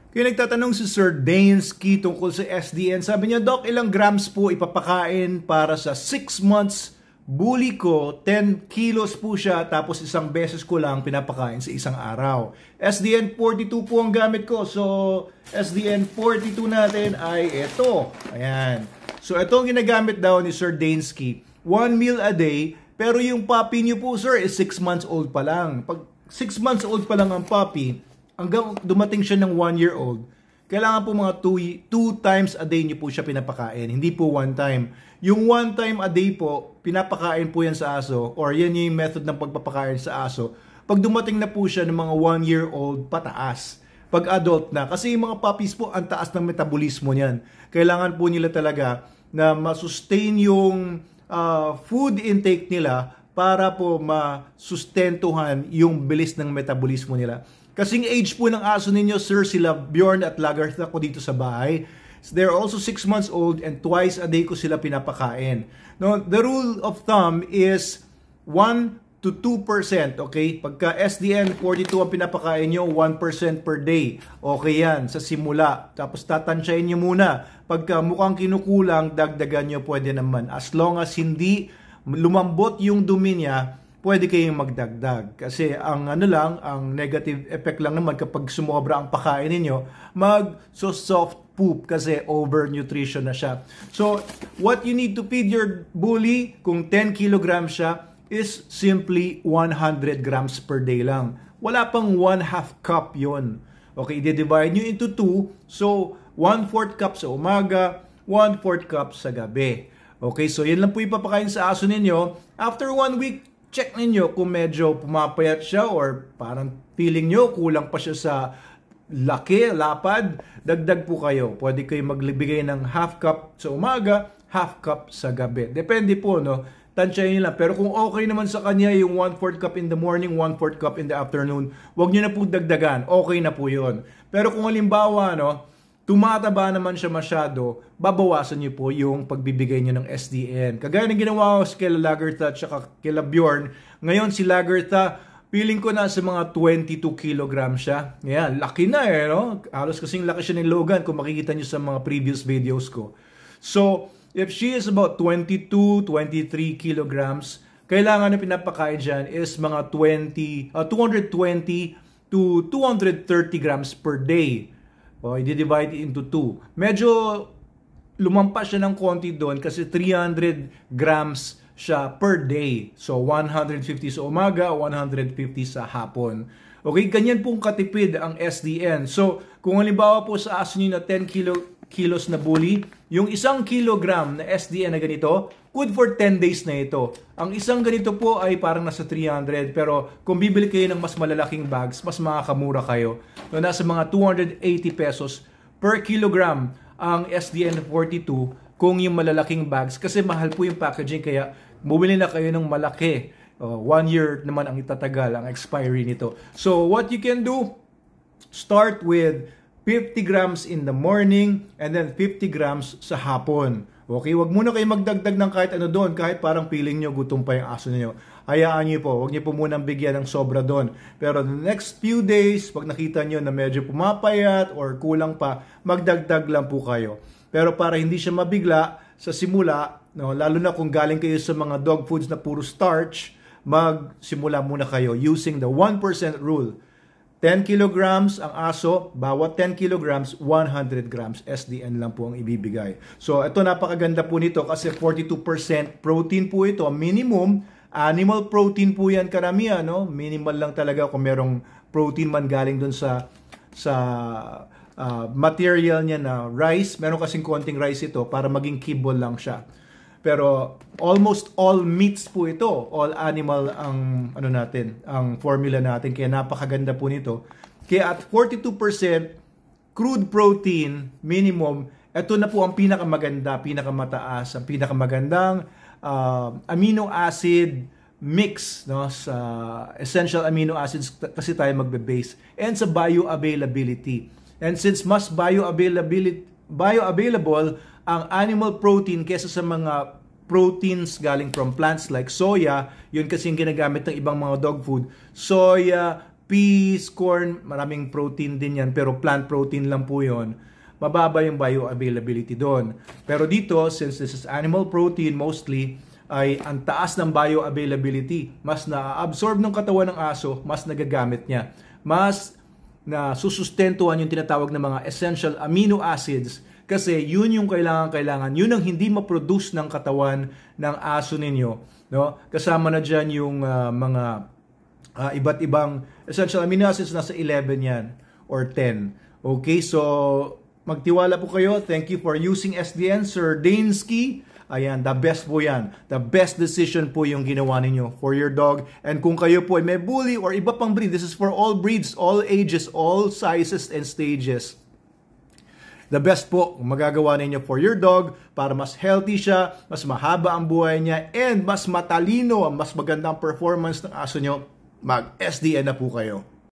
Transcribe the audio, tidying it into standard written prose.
Kaya nagtatanong si Sir Dansky tungkol sa SDN. Sabi niya, Doc, ilang grams po ipapakain para sa 6 months bully ko? 10 kilos po siya, tapos isang beses ko lang pinapakain sa isang araw. SDN 42 po ang gamit ko. So, SDN 42 natin ay ito. Ayan. So, ito ang ginagamit daw ni Sir Dansky. 1 meal a day, pero yung puppy niyo po, sir, is 6 months old pa lang. Pag 6 months old pa lang ang puppy, hanggang dumating siya ng 1 year old, kailangan po mga 2 times a day niyo po siya pinapakain. Hindi po 1 time. Yung 1 time a day po, pinapakain po yan sa aso, or yan yung method ng pagpapakain sa aso, pag dumating na po siya ng mga 1 year old pataas. Pag adult na. Kasi yung mga puppies po, ang taas ng metabolismo niyan. Kailangan po nila talaga na masustain yung food intake nila para po masustentuhan yung bilis ng metabolismo nila. Kasing age po ng aso ninyo, sir, sila Bjorn at Lagartha ko dito sa bahay. They're also 6 months old and twice a day ko sila pinapakain. Now, the rule of thumb is 1 to 2%, okay? Pagka SDN 42 ang pinapakain nyo, 1% per day. Okay yan, sa simula. Tapos tatansyahin nyo muna. Pagka mukhang kinukulang, dagdagan nyo, pwede naman. As long as hindi lumambot yung dumi niya, pwede kayong magdagdag. Kasi ang ang negative effect lang naman kapag sumobra ang pakain ninyo, mag-soft poop kasi overnutrition na siya. So, what you need to feed your bully, kung 10 kilograms siya, is simply 100 grams per day lang. Wala pang 1/2 cup yon. Okay, i-divide nyo into 2. So, 1/4 cup sa umaga, 1/4 cup sa gabi. Okay, so yan lang po ipapakain sa aso ninyo. After 1 week, check ninyo kung medyo pumapayat siya or parang feeling nyo kulang pa siya sa laki, lapad, dagdag po kayo. Pwede kayo magbigay ng 1/2 cup sa umaga, 1/2 cup sa gabi. Depende po, no? Tansyahin nyo lang. Pero kung okay naman sa kanya yung 1/4 cup in the morning, 1/4 cup in the afternoon, wag nyo na po dagdagan. Okay na po yun. Pero kung halimbawa, no, tumataba naman siya masyado, babawasan nyo po yung pagbibigay nyo ng SDN. Kagaya ng ginawa ko kila Lagartha at saka kila Bjorn, ngayon si Lagartha, feeling ko na sa mga 22 kilograms siya. Ayan, laki na no? Halos kasing laki siya ni Logan kung makikita nyo sa mga previous videos ko. So, if she is about 22, 23 kilograms, kailangan na pinapakain dyan is mga 220 to 230 grams per day. O, i-divide into 2. Medyo lumampas siya ng konti doon kasi 300 grams siya per day. So, 150 sa umaga, 150 sa hapon. Okay, ganyan pong katipid ang SDN. So, kung halimbawa po sa aso nyo na 10 kilos na bully, yung 1 kilogram na SDN na ganito, good for 10 days na ito. Ang isang ganito po ay parang nasa 300, pero kung bibili kayo ng mas malalaking bags, mas makakamura kayo. So, nasa mga 280 pesos per kilogram ang SDN 42 kung yung malalaking bags, kasi mahal po yung packaging, kaya bumili na kayo ng malaki. 1 year naman ang itatagal, ang expiry nito. So, what you can do, start with 50 grams in the morning and then 50 grams sa hapon. Okay, wag muna kayo magdagdag ng kahit ano doon, kahit parang feeling nyo gutom pa yung aso niyo. Hayaan nyo po, wag nyo po munang bigyan ng sobra doon. Pero the next few days, pag nakita nyo na medyo pumapayat or kulang pa, magdagdag lang po kayo. Pero para hindi siya mabigla sa simula, no, lalo na kung galing kayo sa mga dog foods na puro starch, magsimula muna kayo using the 1% rule. 10 kilograms ang aso, bawat 10 kilograms, 100 grams SDN lang po ang ibibigay. So, ito napakaganda po nito kasi 42% protein po ito. Minimum, animal protein po yan karamihan, no? Minimal lang talaga kung merong protein man galing dun sa material niya na rice. Meron kasing konting rice ito para maging kibble lang siya. Pero almost all meats po ito, all animal ang ang formula natin, kaya napakaganda po nito. Kaya at 42% crude protein minimum, ito na po ang pinakamaganda, pinakamataas, ang pinakamagandang amino acid mix, no, sa essential amino acids kasi tayo magbe-base, and sa bioavailability. And since mas bioavailable ang animal protein kesa sa mga proteins galing from plants like soya, yun kasi yung ginagamit ng ibang mga dog food. Soya, peas, corn, maraming protein din yan, pero plant protein lang po yun. Mababa yung bioavailability doon. Pero dito, since this is animal protein mostly, ay ang taas ng bioavailability. Mas na-absorb ng katawan ng aso, mas nagagamit niya. Mas na susustentuhan yung tinatawag na mga essential amino acids kasi yun yung kailangan. Yun ang hindi ma-produce ng katawan ng aso ninyo. No? Kasama na dyan yung mga iba't ibang essential amino acids, nasa 11 yan or 10. Okay, so magtiwala po kayo. Thank you for using SDN, Sir Dansky. Ayan, the best po yan. The best decision po yung ginawa ninyo for your dog. And kung kayo po ay may bully or iba pang breed, this is for all breeds, all ages, all sizes and stages. The best po magagawa ninyo for your dog para mas healthy siya, mas mahaba ang buhay niya, and mas matalino, mas magandang performance ng aso nyo, mag-SDN na po kayo.